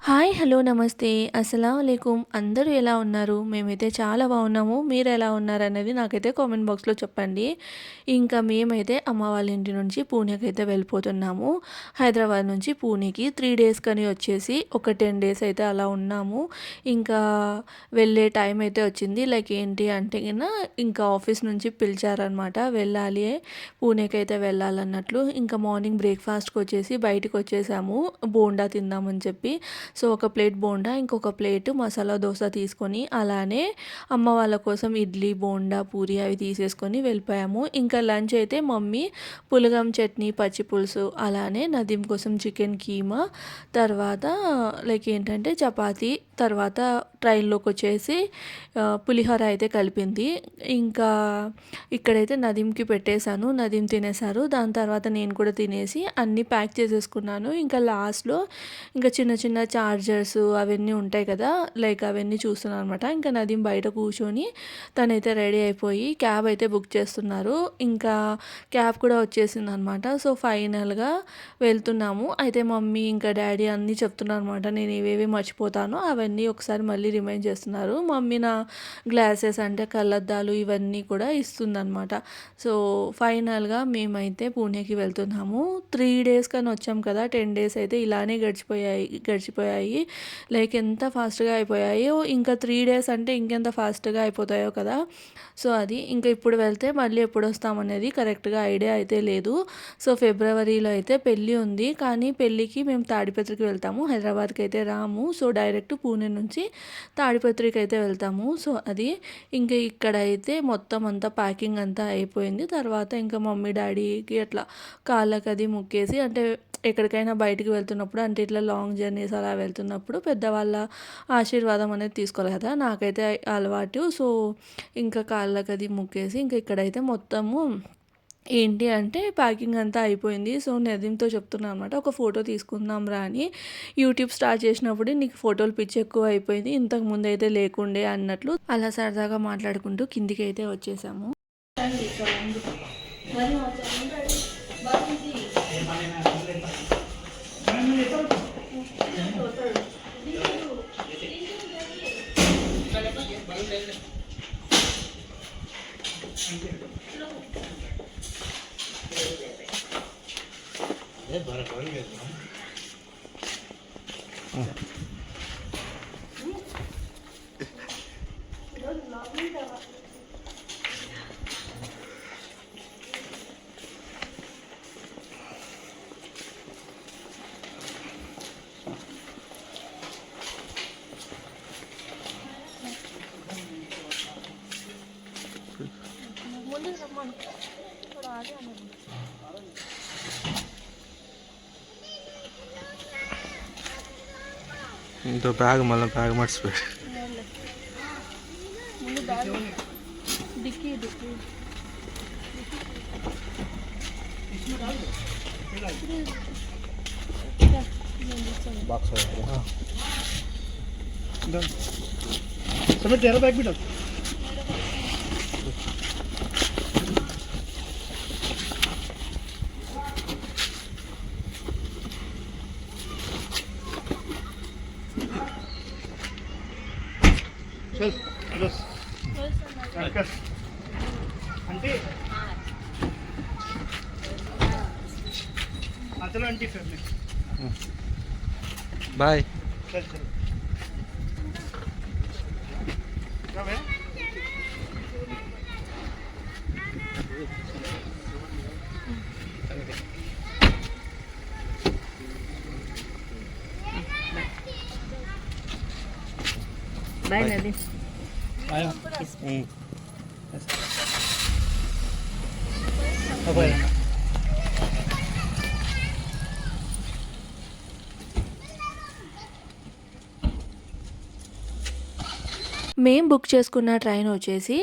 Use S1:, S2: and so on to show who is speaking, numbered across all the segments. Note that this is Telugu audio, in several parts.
S1: హాయ్! హలో! నమస్తే. అస్సలాముఅలైకుం. అందరూ ఎలా ఉన్నారు? మేమైతే చాలా బాగున్నాము. మీరెలా ఉన్నారనేది నాకైతే కామెంట్ బాక్స్‌లో చెప్పండి. ఇంకా మేమైతే అమ్మ వాళ్ళ ఇంటి నుంచి పూణేకైతే వెళ్ళిపోతున్నాము. హైదరాబాద్ నుంచి పూణేకి 3 డేస్‌కని వచ్చేసి ఒక 10 డేస్ అయితే అలా ఉన్నాము. ఇంకా వెళ్ళే టైం అయితే వచ్చింది. లైక్ ఏంటి అంటే ఇంకా ఆఫీస్ నుంచి పిలిచారనమాట. వెళ్ళాలి పూణేకైతే వెళ్ళాలన్నట్లు. ఇంకా మార్నింగ్ బ్రేక్‌ఫాస్ట్‌కొచ్చేసి బయటికొచ్చేసాము. బోండా తిందామని చెప్పి. సో ఒక ప్లేట్ బోండా, ఇంకొక ప్లేట్ మసాలా దోస తీసుకొని అలానే అమ్మ వాళ్ళ కోసం ఇడ్లీ, బోండా, పూరి అవి తీసేసుకొని వెళ్ళిపోయాము. ఇంకా లంచ్ అయితే మమ్మీ పులగం చట్నీ, పచ్చి పులుసు, అలానే నదీం కోసం చికెన్ కీమా, తర్వాత లైక్ ఏంటంటే చపాతీ, తర్వాత ట్రైన్లోకి వచ్చేసి పులిహోర అయితే కలిపింది. ఇంకా ఇక్కడైతే నదీంకి పెట్టేశాను. నదీం తినేశారు. దాని తర్వాత నేను కూడా తినేసి అన్నీ ప్యాక్ చేసేసుకున్నాను. ఇంకా లాస్ట్‌లో ఇంకా చిన్న చిన్న చార్జర్స్ అవన్నీ ఉంటాయి కదా, లైక్ అవన్నీ చూస్తున్నాను అనమాట. ఇంకా నదీం బయట కూర్చొని తనైతే రెడీ అయిపోయి క్యాబ్ అయితే బుక్ చేస్తున్నారు. ఇంకా క్యాబ్ కూడా వచ్చేసింది అనమాట. సో ఫైనల్గా వెళ్తున్నాము. అయితే మమ్మీ ఇంకా డాడీ అన్నీ చెప్తున్నారు అనమాట. నేను ఏవేవి మర్చిపోతానో అవన్నీ ఒకసారి మళ్ళీ రిమైండ్ చేస్తున్నారు. మమ్మీ నా గ్లాసెస్ అంటే కళ్ళద్దాలు ఇవన్నీ కూడా ఇస్తుందన్నమాట. సో ఫైనల్గా మేమైతే పూణేకి వెళ్తున్నాము. 3 డేస్ కానీ వచ్చాం కదా, 10 డేస్ అయితే ఇలానే గడిచిపోయాయి. లైక్ ఎంత ఫాస్ట్గా అయిపోయాయో, ఇంకా 3 డేస్ అంటే ఇంకెంత ఫాస్ట్గా అయిపోతాయో కదా. సో అది ఇంకా ఇప్పుడు వెళ్తే మళ్ళీ ఎప్పుడు వస్తామనేది కరెక్ట్గా ఐడియా అయితే లేదు. సో ఫిబ్రవరిలో అయితే పెళ్ళి ఉంది, కానీ పెళ్ళికి మేము తాడిపత్రికి వెళ్తాము, హైదరాబాద్కి అయితే రాము. సో డైరెక్ట్ పూణే నుంచి తాడిపత్రికి అయితే వెళ్తాము. సో అది ఇంకా ఇక్కడైతే మొత్తం అంతా ప్యాకింగ్ అంతా అయిపోయింది. తర్వాత ఇంకా మమ్మీ డాడీకి అట్లా కాళ్ళకి అది ముక్కేసి, అంటే ఎక్కడికైనా బయటికి వెళ్తున్నప్పుడు, అంటే ఇట్లా లాంగ్ జర్నీస్ అలా వెళ్తున్నప్పుడు పెద్దవాళ్ళ ఆశీర్వాదం అనేది తీసుకోవాలి కదా, నాకైతే అలవాటు. సో ఇంకా కాళ్ళకి అది ముక్కేసి ఇంకా ఇక్కడైతే మొత్తము ఏంటి అంటే ప్యాకింగ్ అంతా అయిపోయింది. సో నదీంతో చెప్తున్నాను అనమాట, ఒక ఫోటో తీసుకుందాం రా అని. యూట్యూబ్ స్టార్ట్ చేసినప్పుడు నీకు ఫోటోలు పిచ్చి ఎక్కువ అయిపోయింది, ఇంతకు ముందు అయితే లేకుండే అన్నట్లు అలా సరదాగా మాట్లాడుకుంటూ కిందికి అయితే వచ్చేసాము.
S2: ఇంకో బ్యాగ్ మళ్ళీ బ్యాగ్ మర్చిపోయి బాక్స్
S3: समेट तेरा बैग भी डाल चल बस आंटी चलो आंटी फिर
S2: బాయ్.
S3: चल चल क्या है
S1: బాయ్ నదీం.
S3: आया
S1: మేము బుక్ చేసుకున్న ట్రైన్ వచ్చేసి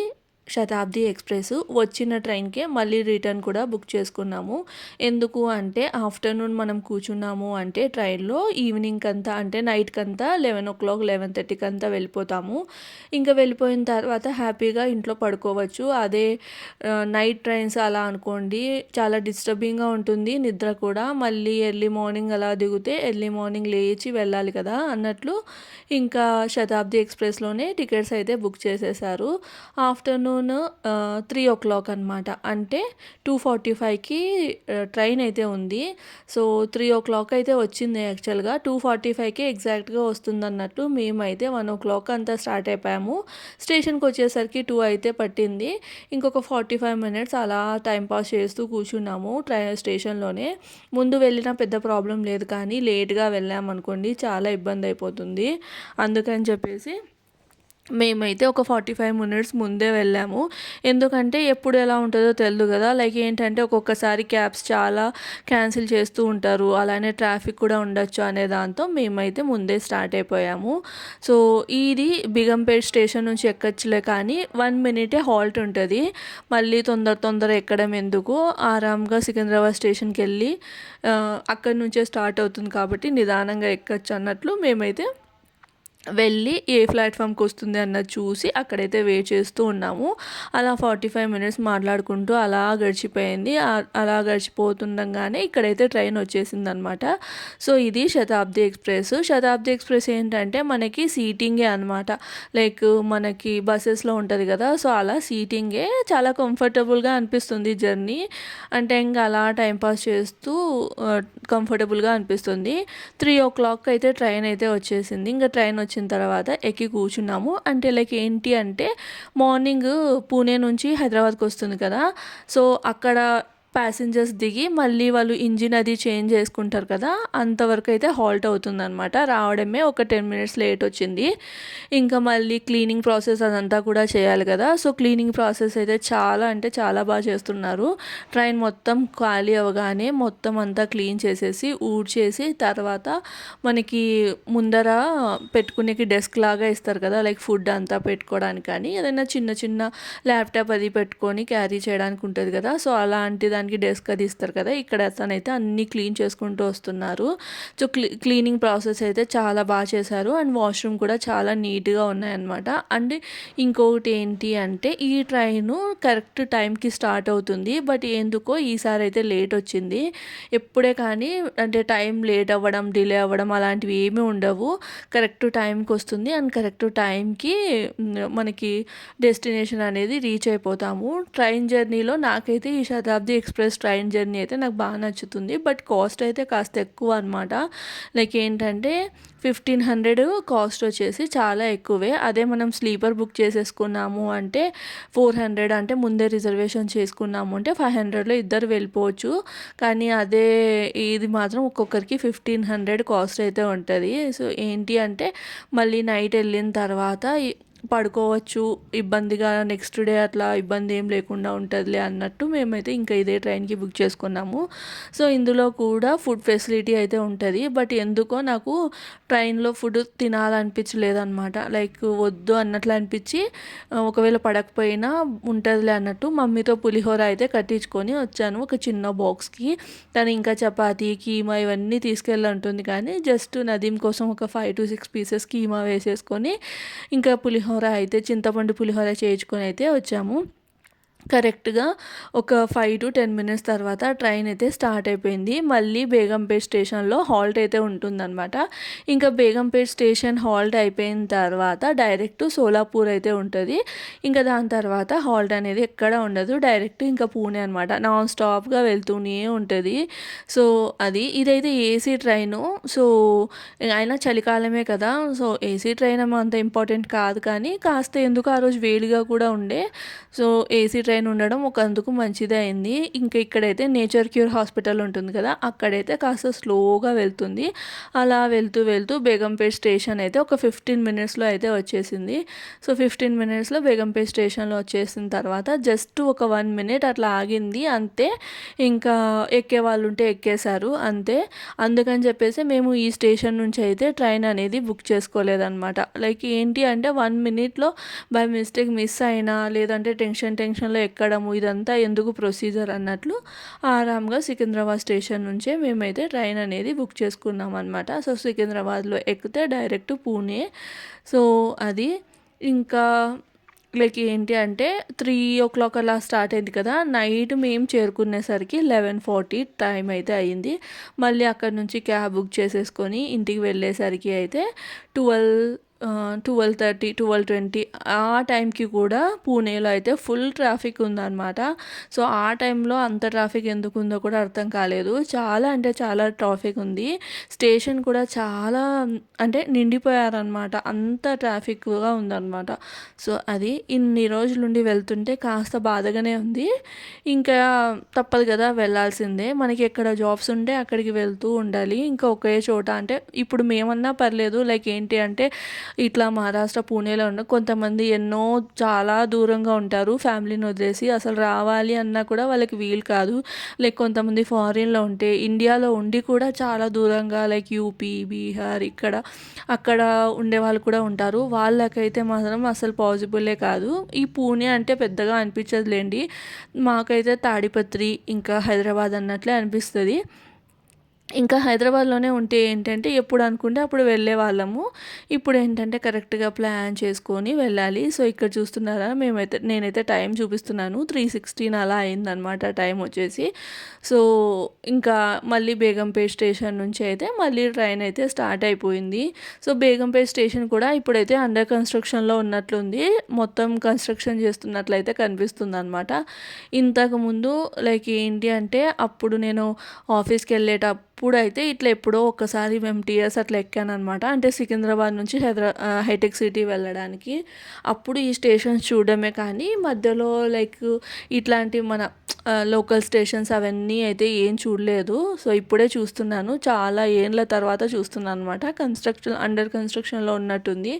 S1: శతాబ్ది ఎక్స్ప్రెస్ వచ్చిన ట్రైన్కే మళ్ళీ రిటర్న్ కూడా బుక్ చేసుకున్నాము. ఎందుకు అంటే ఆఫ్టర్నూన్ మనం కూర్చున్నాము అంటే ట్రైన్లో ఈవినింగ్ అంతా అంటే నైట్కంతా 11:00 11:30 అంతా వెళ్ళిపోతాము. ఇంకా వెళ్ళిపోయిన తర్వాత హ్యాపీగా ఇంట్లో పడుకోవచ్చు. అదే నైట్ ట్రైన్స్ అలా అనుకోండి చాలా డిస్టర్బింగ్గా ఉంటుంది నిద్ర కూడా. మళ్ళీ ఎర్లీ మార్నింగ్ అలా దిగితే ఎర్లీ మార్నింగ్ లేచి వెళ్ళాలి కదా అన్నట్లు ఇంకా శతాబ్ది ఎక్స్ప్రెస్లోనే టికెట్స్ అయితే బుక్ చేసేసారు. ఆఫ్టర్నూన్ 3:00 అనమాట. అంటే 2:45కి ట్రైన్ అయితే ఉంది. సో 3:00 అయితే వచ్చింది యాక్చువల్గా. 2:45కి ఎగ్జాక్ట్గా వస్తుందన్నట్టు మేమైతే 1:00 అంతా స్టార్ట్ అయిపోయాము. స్టేషన్కి వచ్చేసరికి 2 అయితే పట్టింది. ఇంకొక 45 మినిట్స్ అలా టైం పాస్ చేస్తూ కూర్చున్నాము స్టేషన్లోనే. ముందు వెళ్ళినా పెద్ద ప్రాబ్లం లేదు, కానీ లేట్గా వెళ్ళామనుకోండి చాలా ఇబ్బంది అయిపోతుంది. అందుకని చెప్పేసి మేమైతే ఒక 45 మినిట్స్ ముందే వెళ్ళాము. ఎందుకంటే ఎప్పుడు ఎలా ఉంటుందో తెలియదు కదా. లైక్ ఏంటంటే ఒక్కొక్కసారి క్యాబ్స్ చాలా క్యాన్సిల్ చేస్తూ ఉంటారు, అలానే ట్రాఫిక్ కూడా ఉండొచ్చు అనే దాంతో మేమైతే ముందే స్టార్ట్ అయిపోయాము. సో ఇది బిగంపేట్ స్టేషన్ నుంచి ఎక్కచ్చులే, కానీ 1 మినిటే హాల్ట్ ఉంటుంది. మళ్ళీ తొందర ఎక్కడం ఎందుకు, ఆరాంగా సికింద్రాబాద్ స్టేషన్కి వెళ్ళి అక్కడి నుంచే స్టార్ట్ అవుతుంది కాబట్టి నిదానంగా ఎక్కచ్చు అన్నట్లు మేమైతే వెళ్ళి ఏ ప్లాట్ఫామ్కి వస్తుంది అన్నది చూసి అక్కడైతే వెయిట్ చేస్తూ ఉన్నాము. అలా 45 మినిట్స్ మాట్లాడుకుంటూ అలా గడిచిపోయింది. అలా గడిచిపోతుండగానే ఇక్కడైతే ట్రైన్ వచ్చేసింది అనమాట. సో ఇది శతాబ్ది ఎక్స్ప్రెస్. శతాబ్ది ఎక్స్ప్రెస్ ఏంటంటే మనకి సీటింగే అనమాట. లైక్ మనకి బస్సెస్లో ఉంటుంది కదా, సో అలా సీటింగే. చాలా కంఫర్టబుల్గా అనిపిస్తుంది జర్నీ. అంటే ఇంకా అలా టైంపాస్ చేస్తూ కంఫర్టబుల్గా అనిపిస్తుంది. 3:00 అయితే ట్రైన్ అయితే వచ్చేసింది. ఇంకా ట్రైన్ వచ్చిన తర్వాత ఎక్కి కూర్చున్నాము. అంటే లైక్ ఏంటి అంటే మార్నింగ్ పూణే నుంచి హైదరాబాద్కి వస్తుంది కదా, సో అక్కడ ప్యాసింజర్స్ దిగి మళ్ళీ వాళ్ళు ఇంజిన్ అది చేంజ్ చేసుకుంటారు కదా, అంతవరకు అయితే హాల్ట్ అవుతుందన్నమాట. రావడమే ఒక 10 మినిట్స్ లేట్ వచ్చింది. ఇంకా మళ్ళీ క్లీనింగ్ ప్రాసెస్ అదంతా కూడా చేయాలి కదా. సో క్లీనింగ్ ప్రాసెస్ అయితే చాలా అంటే చాలా బాగా చేస్తున్నారు. ట్రైన్ మొత్తం ఖాళీ అవ్వగానే మొత్తం అంతా క్లీన్ చేసేసి ఊడ్చేసి తర్వాత మనకి ముందర పెట్టుకునేకి డెస్క్ లాగా ఇస్తారు కదా, లైక్ ఫుడ్ అంతా పెట్టుకోవడానికి కానీ ఏదైనా చిన్న ల్యాప్టాప్ అది పెట్టుకొని క్యారీ చేయడానికి ఉంటుంది కదా, సో అలాంటి దానికి డెస్క్ అది ఇస్తారు కదా. ఇక్కడ అతనైతే అన్నీ క్లీన్ చేసుకుంటూ వస్తున్నారు. సో క్లీనింగ్ ప్రాసెస్ అయితే చాలా బాగా చేశారు. అండ్ వాష్రూమ్ కూడా చాలా నీట్గా ఉన్నాయన్నమాట. అండ్ ఇంకొకటి ఏంటి అంటే ఈ ట్రైను కరెక్ట్ టైంకి స్టార్ట్ అవుతుంది, బట్ ఎందుకో ఈసారి అయితే లేట్ వచ్చింది. ఎప్పుడే కానీ అంటే టైం లేట్ అవ్వడం డిలే అవ్వడం అలాంటివి ఏమీ ఉండవు. కరెక్ట్ టైంకి వస్తుంది అండ్ కరెక్ట్ టైంకి మనకి డెస్టినేషన్ అనేది రీచ్ అయిపోతాము. ట్రైన్ జర్నీలో నాకైతే ఈ శతాబ్ది ఎక్స్ప్రెస్ ట్రైన్ జర్నీ అయితే నాకు బాగా నచ్చుతుంది. బట్ కాస్ట్ అయితే కాస్త ఎక్కువ అనమాట. లైక్ ఏంటంటే 1500 కాస్ట్ వచ్చేసి చాలా ఎక్కువే. అదే మనం స్లీపర్ బుక్ చేసేసుకున్నాము అంటే 400, అంటే ముందే రిజర్వేషన్ చేసుకున్నాము అంటే 500లో ఇద్దరు వెళ్ళిపోవచ్చు. కానీ అదే ఇది మాత్రం ఒక్కొక్కరికి 1500 కాస్ట్ అయితే ఉంటుంది. సో ఏంటి అంటే మళ్ళీ నైట్ వెళ్ళిన తర్వాత పడుకోవచ్చు ఇబ్బందిగా, నెక్స్ట్ డే అట్లా ఇబ్బంది ఏం లేకుండా ఉంటుందిలే అన్నట్టు మేమైతే ఇంకా ఇదే ట్రైన్కి బుక్ చేసుకున్నాము. సో ఇందులో కూడా ఫుడ్ ఫెసిలిటీ అయితే ఉంటుంది. బట్ ఎందుకో నాకు ట్రైన్లో ఫుడ్ తినాలనిపించలేదన్నమాట. లైక్ వద్దు అన్నట్లు అనిపించి ఒకవేళ పడకపోయినా ఉంటుందిలే అన్నట్టు మమ్మీతో పులిహోర అయితే కట్టించుకొని వచ్చాను ఒక చిన్న బాక్స్కి. తను ఇంకా చపాతీ కీమా ఇవన్నీ తీసుకెళ్ళంటుంది, కానీ జస్ట్ నదీం కోసం ఒక 5 to 6 పీసెస్ కీమా వేసేసుకొని ఇంకా పులిహోర అయితే చింతపండు పులిహోర చేయించుకొని అయితే వచ్చాము. కరెక్ట్గా ఒక 5 to 10 మినిట్స్ తర్వాత ట్రైన్ అయితే స్టార్ట్ అయిపోయింది. మళ్ళీ బేగంపేట్ స్టేషన్లో హాల్ట్ అయితే ఉంటుందన్నమాట. ఇంకా బేగంపేట్ స్టేషన్ హాల్ట్ అయిపోయిన తర్వాత డైరెక్ట్ సోలాపూర్ అయితే ఉంటుంది. ఇంకా దాని తర్వాత హాల్ట్ అనేది ఎక్కడ ఉండదు, డైరెక్ట్ ఇంకా పూణే అనమాట. నాన్ స్టాప్గా వెళ్తూనే ఉంటుంది. సో ఇదైతే ఏసీ ట్రైను. సో అయినా చలికాలమే కదా, సో ఏసీ ట్రైన్ ఏమో అంత ఇంపార్టెంట్ కాదు, కానీ కాస్త ఎందుకు ఆ రోజు వేడిగా కూడా ఉండే. సో ఏసీ ట్రైన్ ట్రైన్ ఉండడం ఒకందుకు మంచిదే అయింది. ఇంకా ఇక్కడైతే నేచర్ క్యూర్ హాస్పిటల్ ఉంటుంది కదా, అక్కడైతే కాస్త స్లోగా వెళ్తుంది. అలా వెళ్తూ వెళ్తూ బేగంపేట్ స్టేషన్ అయితే ఒక 15 మినిట్స్లో అయితే వచ్చేసింది. సో 15 మినిట్స్లో బేగంపేట్ స్టేషన్లో వచ్చేసిన తర్వాత జస్ట్ ఒక 1 మినిట్ అట్లా ఆగింది అంతే. ఇంకా ఎక్కే వాళ్ళు ఉంటే ఎక్కేశారు అంతే. అందుకని చెప్పేసి మేము ఈ స్టేషన్ నుంచి అయితే ట్రైన్ అనేది బుక్ చేసుకోలేదన్నమాట. లైక్ ఏంటి అంటే 1 మినిట్లో బై మిస్టేక్ మిస్ అయినా లేదంటే టెన్షన్లో ఎక్కడము ఇదంతా ఎందుకు ప్రొసీజర్ అన్నట్లు ఆరాంగా సికింద్రాబాద్ స్టేషన్ నుంచే మేమైతే ట్రైన్ అనేది బుక్ చేసుకున్నాం అనమాట. సో సికింద్రాబాద్లో ఎక్కితే డైరెక్ట్ పూణే. సో అది ఇంకా లైక్ ఏంటి అంటే 3 o'clock అలా స్టార్ట్ అయింది కదా, నైట్ మేము చేరుకునేసరికి 11:40 టైం అయితే అయ్యింది. మళ్ళీ అక్కడ నుంచి క్యాబ్ బుక్ చేసేసుకొని ఇంటికి వెళ్ళేసరికి అయితే 12:30 12:20 ఆ టైంకి కూడా పూణేలో అయితే ఫుల్ ట్రాఫిక్ ఉందన్నమాట. సో ఆ టైంలో అంత ట్రాఫిక్ ఎందుకు ఉందో కూడా అర్థం కాలేదు. చాలా అంటే చాలా ట్రాఫిక్ ఉంది. స్టేషన్ కూడా చాలా అంటే నిండిపోయారనమాట, అంత ట్రాఫిక్గా ఉందన్నమాట. సో అది ఇన్ని రోజుల నుండి వెళ్తుంటే కాస్త బాధగానే ఉంది. ఇంకా తప్పదు కదా, వెళ్ళాల్సిందే. మనకి ఎక్కడ జాబ్స్ ఉంటే అక్కడికి వెళ్తూ ఉండాలి. ఇంకా ఒకే చోట అంటే ఇప్పుడు మేమన్నా పర్లేదు, లైక్ ఏంటి అంటే ఇట్లా మహారాష్ట్ర పూణేలో ఉన్న కొంతమంది చాలా దూరంగా ఉంటారు ఫ్యామిలీని వదిలేసి, అసలు రావాలి అన్నా కూడా వాళ్ళకి వీలు కాదు. లైక్ కొంతమంది ఫారిన్లో ఉంటే ఇండియాలో ఉండి కూడా చాలా దూరంగా లైక్ యూపీ, బీహార్ అక్కడ ఉండే వాళ్ళు కూడా ఉంటారు. వాళ్ళకైతే మాత్రం అసలు పాసిబులే కాదు. ఈ పూణే అంటే పెద్దగా అనిపించదులేండి, మాకైతే తాడిపత్రి ఇంకా హైదరాబాద్ అన్నట్లే అనిపిస్తుంది. ఇంకా హైదరాబాద్లోనే ఉంటే ఏంటంటే ఎప్పుడు అనుకుంటే అప్పుడు వెళ్ళే వాళ్ళము. ఇప్పుడు ఏంటంటే కరెక్ట్గా ప్లాన్ చేసుకొని వెళ్ళాలి. సో ఇక్కడ చూస్తున్నారా, నేనైతే టైం చూపిస్తున్నాను, 3:16 అలా అయిందనమాట టైం వచ్చేసి. సో ఇంకా మళ్ళీ బేగంపేట్ స్టేషన్ నుంచి అయితే మళ్ళీ ట్రైన్ అయితే స్టార్ట్ అయిపోయింది. సో బేగంపేట్ స్టేషన్ కూడా ఇప్పుడైతే అండర్ కన్స్ట్రక్షన్లో ఉన్నట్లుంది, మొత్తం కన్స్ట్రక్షన్ చేస్తున్నట్లయితే కనిపిస్తుంది అనమాట. ఇంతకుముందు లైక్ ఏంటి అంటే అప్పుడు నేను ఆఫీస్కి వెళ్ళేటప్పుడు అయితే ఇట్లా ఎప్పుడో ఒక్కసారి ఎంటీఎస్ అట్లా ఎక్కాను అనమాట. అంటే సికింద్రాబాద్ నుంచి హైటెక్ సిటీ వెళ్ళడానికి. అప్పుడు ఈ స్టేషన్స్ చూడడమే కానీ మధ్యలో లైక్ ఇట్లాంటి మన లోకల్ స్టేషన్స్ అవన్నీ అయితే ఏం చూడలేదు. సో ఇప్పుడే చూస్తున్నాను, చాలా ఏళ్ళ తర్వాత చూస్తున్నాను అనమాట. అండర్ కన్స్ట్రక్షన్లో ఉన్నట్టుంది.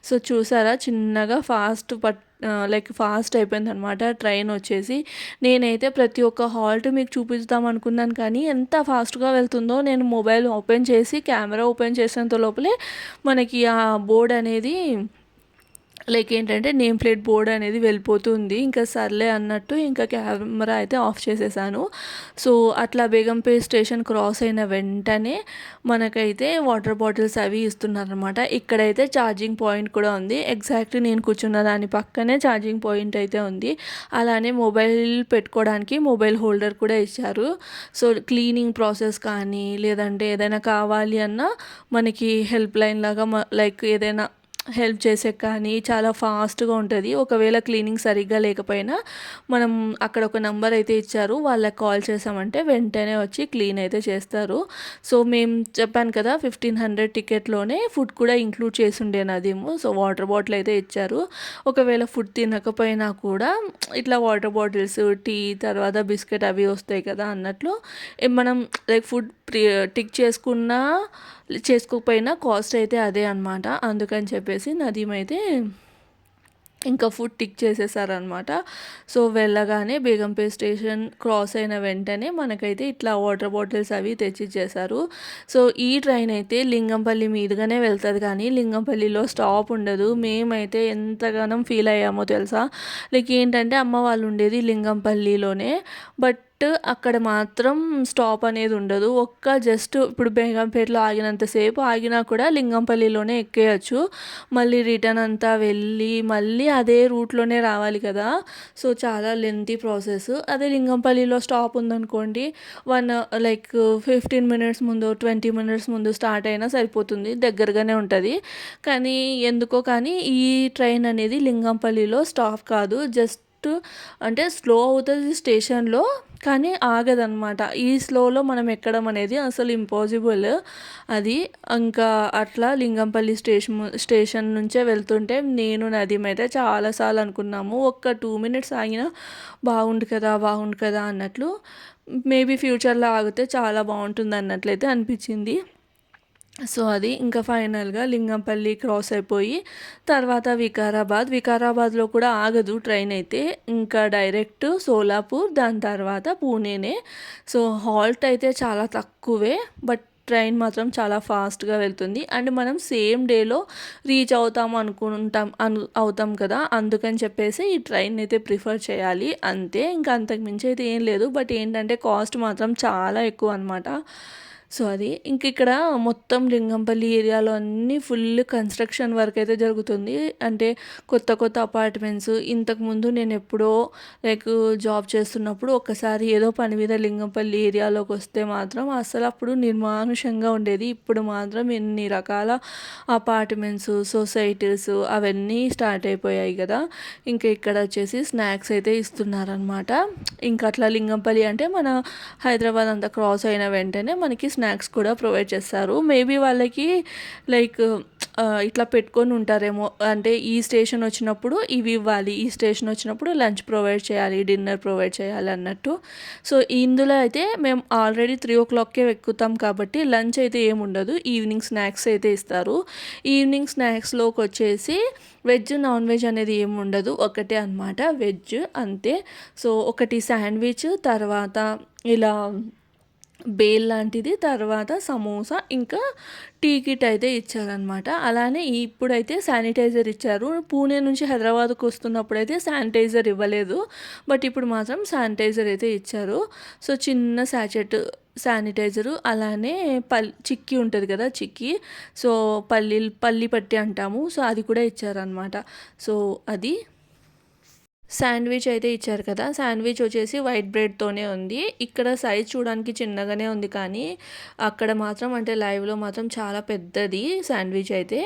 S1: సో చూసారా, చిన్నగా ఫాస్ట్ అయిపోయింది అనమాట ట్రైన్ వచ్చేసి. నేనైతే ప్రతి ఒక్క హాల్ట్ మీకు చూపిద్దాం అనుకున్నాను కానీ ఎంత ఫాస్ట్గా వెళ్తుందో, నేను మొబైల్ ఓపెన్ చేసి కెమెరా ఓపెన్ చేసేంత లోపలే మనకి ఆ బోర్డ్ అనేది లైక్ ఏంటంటే నేమ్ ప్లేట్ బోర్డ్ అనేది వెళ్ళిపోతుంది. ఇంకా సర్లే అన్నట్టు ఇంకా కెమెరా అయితే ఆఫ్ చేసేసాను. సో అట్లా బేగంపేట్ స్టేషన్ క్రాస్ అయిన వెంటనే మనకైతే వాటర్ బాటిల్స్ అవి ఇస్తున్నారనమాట. ఇక్కడైతే ఛార్జింగ్ పాయింట్ కూడా ఉంది. ఎగ్జాక్ట్లీ నేను కూర్చున్న దాని పక్కనే ఛార్జింగ్ పాయింట్ అయితే ఉంది. అలానే మొబైల్ పెట్టుకోవడానికి మొబైల్ హోల్డర్ కూడా ఇచ్చారు. సో క్లీనింగ్ ప్రాసెస్ కానీ లేదంటే ఏదైనా కావాలి అన్నా మనకి హెల్ప్ లైన్ లాగా లైక్ ఏదైనా హెల్ప్ చేసే కానీ చాలా ఫాస్ట్గా ఉంటుంది. ఒకవేళ క్లీనింగ్ సరిగ్గా లేకపోయినా మనం అక్కడ ఒక నెంబర్ అయితే ఇచ్చారు, వాళ్ళకి కాల్ చేసామంటే వెంటనే వచ్చి క్లీన్ అయితే చేస్తారు. సో మేము చెప్పాను కదా 1500 టికెట్లోనే ఫుడ్ కూడా ఇంక్లూడ్ చేసి ఉండేనదేమో. సో వాటర్ బాటిల్ అయితే ఇచ్చారు. ఒకవేళ ఫుడ్ తినకపోయినా కూడా ఇట్లా వాటర్ బాటిల్స్, టీ, తర్వాత బిస్కెట్ అవి వస్తాయి కదా అన్నట్లు మనం లైక్ ఫుడ్ టిక్ చేసుకోకపోయినా కాస్ట్ అయితే అదే అనమాట. అందుకని చెప్పేసి నదీమ్ అయితే ఇంకా ఫుడ్ టిక్ చేసేసారనమాట. సో వెళ్ళగానే బేగంపేట్ స్టేషన్ క్రాస్ అయిన వెంటనే మనకైతే ఇట్లా వాటర్ బాటిల్స్ అవి తెచ్చిచ్చేసారు. సో ఈ ట్రైన్ అయితే లింగంపల్లి మీదుగానే వెళ్తుంది కానీ లింగంపల్లిలో స్టాప్ ఉండదు. మేమైతే ఎంతగానో ఫీల్ అయ్యామో తెలుసా. లైక్ ఏంటంటే అమ్మ వాళ్ళు ఉండేది లింగంపల్లిలోనే, బట్ అక్కడ మాత్రం స్టాప్ అనేది ఉండదు. జస్ట్ ఇప్పుడు బేగంపేటలో ఆగినంతసేపు ఆగినా కూడా లింగంపల్లిలోనే ఎక్కేయచ్చు. మళ్ళీ రిటర్న్ అంతా వెళ్ళి మళ్ళీ అదే రూట్లోనే రావాలి కదా. సో చాలా లెంతీ ప్రాసెస్. అదే లింగంపల్లిలో స్టాప్ ఉందనుకోండి, 15 మినిట్స్ ముందు 20 మినిట్స్ ముందు స్టార్ట్ అయినా సరిపోతుంది, దగ్గరగానే ఉంటుంది. కానీ ఎందుకో కానీ ఈ ట్రైన్ అనేది లింగంపల్లిలో స్టాప్ కాదు, జస్ట్ అంటే స్లో అవుతుంది స్టేషన్లో, కానీ ఆగదనమాట. ఈ స్లోలో మనం ఎక్కడం అనేది అసలు ఇంపాసిబుల్. అది ఇంకా అట్లా లింగంపల్లి స్టేషన్ నుంచే వెళ్తుంటే నేను నదీమ్ అయితే చాలాసార్లు అనుకున్నాము. ఒక్క 2 మినిట్స్ ఆగినా బాగుండు కదా అన్నట్లు. మేబీ ఫ్యూచర్‌లో ఆగితే చాలా బాగుంటుంది అన్నట్లయితే అనిపించింది. సో అది ఇంకా ఫైనల్గా లింగంపల్లి క్రాస్ అయిపోయి తర్వాత వికారాబాద్లో కూడా ఆగదు ట్రైన్ అయితే. ఇంకా డైరెక్ట్ సోలాపూర్, దాని తర్వాత పూణేనే. సో హాల్ట్ అయితే చాలా తక్కువే, బట్ ట్రైన్ మాత్రం చాలా ఫాస్ట్గా వెళ్తుంది. అండ్ మనం సేమ్ డేలో రీచ్ అవుతాం కదా, అందుకని చెప్పేసి ఈ ట్రైన్ అయితే ప్రిఫర్ చేయాలి అంతే. ఇంకా అంతకు మించి అయితే ఏం లేదు. బట్ ఏంటంటే కాస్ట్ మాత్రం చాలా ఎక్కువ అనమాట. సో అది ఇంక ఇక్కడ మొత్తం లింగంపల్లి ఏరియాలో అన్నీ ఫుల్ కన్స్ట్రక్షన్ వర్క్ అయితే జరుగుతుంది. అంటే కొత్త అపార్ట్మెంట్స్. ఇంతకుముందు నేను ఎప్పుడో లైక్ జాబ్ చేస్తున్నప్పుడు ఒక్కసారి ఏదో పని మీద లింగంపల్లి ఏరియాలోకి వస్తే మాత్రం అసలు అప్పుడు నిర్మానుషంగా ఉండేది. ఇప్పుడు మాత్రం ఎన్ని రకాల అపార్ట్మెంట్స్, సొసైటీస్ అవన్నీ స్టార్ట్ అయిపోయాయి కదా. ఇంకా ఇక్కడ వచ్చేసి స్నాక్స్ అయితే ఇస్తున్నారనమాట. ఇంకా అట్లా లింగంపల్లి అంటే మన హైదరాబాద్ అంతా క్రాస్ అయిన వెంటనే మనకి స్నాక్స్ కూడా ప్రొవైడ్ చేస్తారు. మేబీ వాళ్ళకి లైక్ ఇట్లా పెట్టుకొని ఉంటారేమో. అంటే ఈ స్టేషన్ వచ్చినప్పుడు ఇవి ఇవ్వాలి, ఈ స్టేషన్ వచ్చినప్పుడు లంచ్ ప్రొవైడ్ చేయాలి, డిన్నర్ ప్రొవైడ్ చేయాలి అన్నట్టు. సో ఇందులో అయితే మేము ఆల్రెడీ 3 o'clockకే ఎక్కుతాం కాబట్టి లంచ్ అయితే ఏముండదు. ఈవినింగ్ స్నాక్స్ అయితే ఇస్తారు. ఈవినింగ్ స్నాక్స్లోకి వచ్చేసి వెజ్, నాన్ వెజ్ అనేది ఏమి ఉండదు, ఒకటే అనమాట, వెజ్ అంతే. సో ఒకటి శాండ్విచ్, తర్వాత ఇలా బేల్ లాంటిది, తర్వాత సమోసా, ఇంకా టీ కిట్ అయితే ఇచ్చారనమాట. అలానే ఇప్పుడైతే శానిటైజర్ ఇచ్చారు. పూణే నుంచి హైదరాబాద్కు వస్తున్నప్పుడు అయితే శానిటైజర్ ఇవ్వలేదు, బట్ ఇప్పుడు మాత్రం శానిటైజర్ అయితే ఇచ్చారు. సో చిన్న శాచెట్ శానిటైజరు, అలానే చిక్కీ ఉంటుంది కదా, చిక్కీ. సో పల్లి పట్టి అంటాము. సో అది కూడా ఇచ్చారనమాట. సో అది శాండ్విచ్ అయితే ఇచ్చారు కదా. శాండ్విచ్ వచ్చేసి వైట్ బ్రెడ్తోనే ఉంది. ఇక్కడ సైజ్ చూడడానికి చిన్నగానే ఉంది, కానీ అక్కడ మాత్రం అంటే లైవ్లో మాత్రం చాలా పెద్దది శాండ్విచ్ అయితే.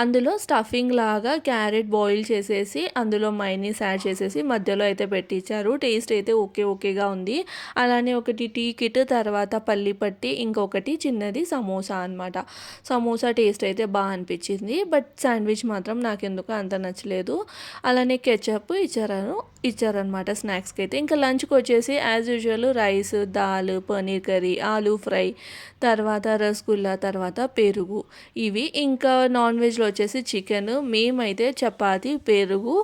S1: అందులో స్టఫింగ్ లాగా క్యారెట్ బాయిల్ చేసేసి అందులో మైనీస్ యాడ్ చేసేసి మధ్యలో అయితే పెట్టించారు. టేస్ట్ అయితే ఓకేగా ఉంది. అలానే ఒకటి టీ కిట్, తర్వాత పల్లి పట్టి, ఇంకొకటి చిన్నది సమోసా అనమాట. సమోసా టేస్ట్ అయితే బాగా అనిపించింది, బట్ శాండ్విచ్ మాత్రం నాకెందుకు అంత నచ్చలేదు. అలానే కెచప్ ఇచ్చారనమాట స్నాక్స్కి అయితే. ఇంకా లంచ్కి వచ్చేసి as usual rice, dal, paneer curry, aloo fry, తర్వాత రసగుల్లా, తర్వాత పెరుగు ఇవి. ఇంకా నాన్ వెజ్లో వచ్చేసి చికెన్. మేమైతే చపాతి, పెరుగు,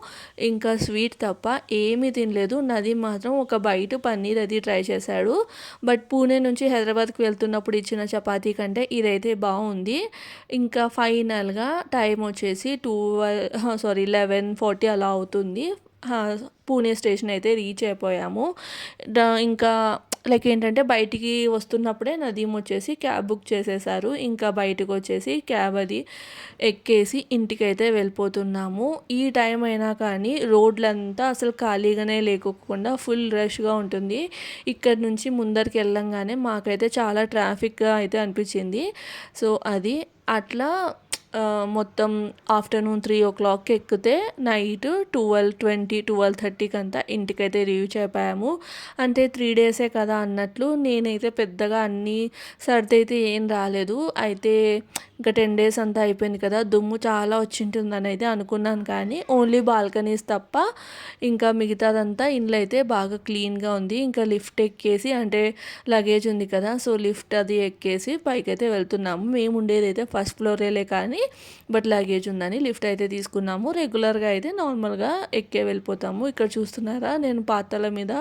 S1: ఇంకా స్వీట్ తప్ప ఏమీ తినలేదు. నది మాత్రం ఒక బయట పన్నీర్ అది ట్రై చేశాడు, బట్ పూణే నుంచి హైదరాబాద్కి వెళ్తున్నప్పుడు ఇచ్చిన చపాతీ కంటే ఇదైతే బాగుంది. ఇంకా ఫైనల్గా టైం వచ్చేసి 11:40 అలా అవుతుంది. పూణే స్టేషన్ అయితే రీచ్ అయిపోయాము. ఇంకా లైక్ ఏంటంటే బయటికి వస్తున్నప్పుడే నదీమ్ వచ్చేసి క్యాబ్ బుక్ చేసేసారు. ఇంకా బయటకు వచ్చేసి క్యాబ్ అది ఎక్కేసి ఇంటికైతే వెళ్ళిపోతున్నాము. ఈ టైం అయినా కానీ రోడ్లంతా అసలు ఖాళీగానే లేకోకుండా ఫుల్ రష్గా ఉంటుంది. ఇక్కడ నుంచి ముందరికి వెళ్ళంగానే మాకైతే చాలా ట్రాఫిక్గా అయితే అనిపించింది. సో అది అట్లా మొత్తం ఆఫ్టర్నూన్ 3 o'clock ఎక్కితే నైట్ 12:30 అంతా ఇంటికైతే రీచ్ అయిపోయాము. అంటే 3 days కదా అన్నట్లు నేనైతే పెద్దగా అన్నీ సర్ది అయితే ఏం రాలేదు. అయితే ఇంకా 10 days అంతా అయిపోయింది కదా, దుమ్ము చాలా వచ్చింటుందని అయితే అనుకున్నాను, కానీ ఓన్లీ బాల్కనీస్ తప్ప ఇంకా మిగతాదంతా ఇండ్లు అయితే బాగా క్లీన్గా ఉంది. ఇంకా లిఫ్ట్ ఎక్కేసి, అంటే లగేజ్ ఉంది కదా, సో లిఫ్ట్ అది ఎక్కేసి పైకైతే వెళ్తున్నాము. మేము ఉండేది అయితే ఫస్ట్ ఫ్లోరేలే, కానీ బట్ లగేజ్ ఉందని లిఫ్ట్ అయితే తీసుకున్నాము. రెగ్యులర్గా అయితే నార్మల్గా ఎక్కే వెళ్ళిపోతాము. ఇక్కడ చూస్తున్నారా, నేను పాత్రల మీద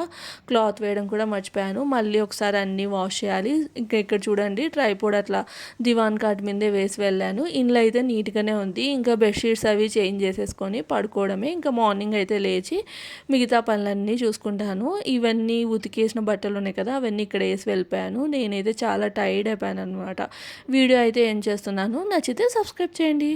S1: క్లాత్ వేయడం కూడా మర్చిపోయాను. మళ్ళీ ఒకసారి అన్నీ వాష్ చేయాలి. ఇంకా ఇక్కడ చూడండి, ట్రైపోడ్ అట్లా దివాన్ కాట్ మీదే వేసి వెళ్ళాను. ఇంట్లో అయితే నీట్గానే ఉంది. ఇంకా బెడ్షీట్స్ అవి చేంజ్ చేసేసుకొని పడుకోవడమే. ఇంకా మార్నింగ్ అయితే లేచి మిగతా పనులన్నీ చూసుకుంటాను. ఇవన్నీ ఉతికేసిన బట్టలు ఉన్నాయి కదా, అవన్నీ ఇక్కడ వేసి వెళ్ళిపోయాను. నేనైతే చాలా టైర్డ్ అయిపోయాను అనమాట. వీడియో అయితే ఏం చేస్తున్నాను, నచ్చితే సబ్స్క్రైబ్ చేయండి.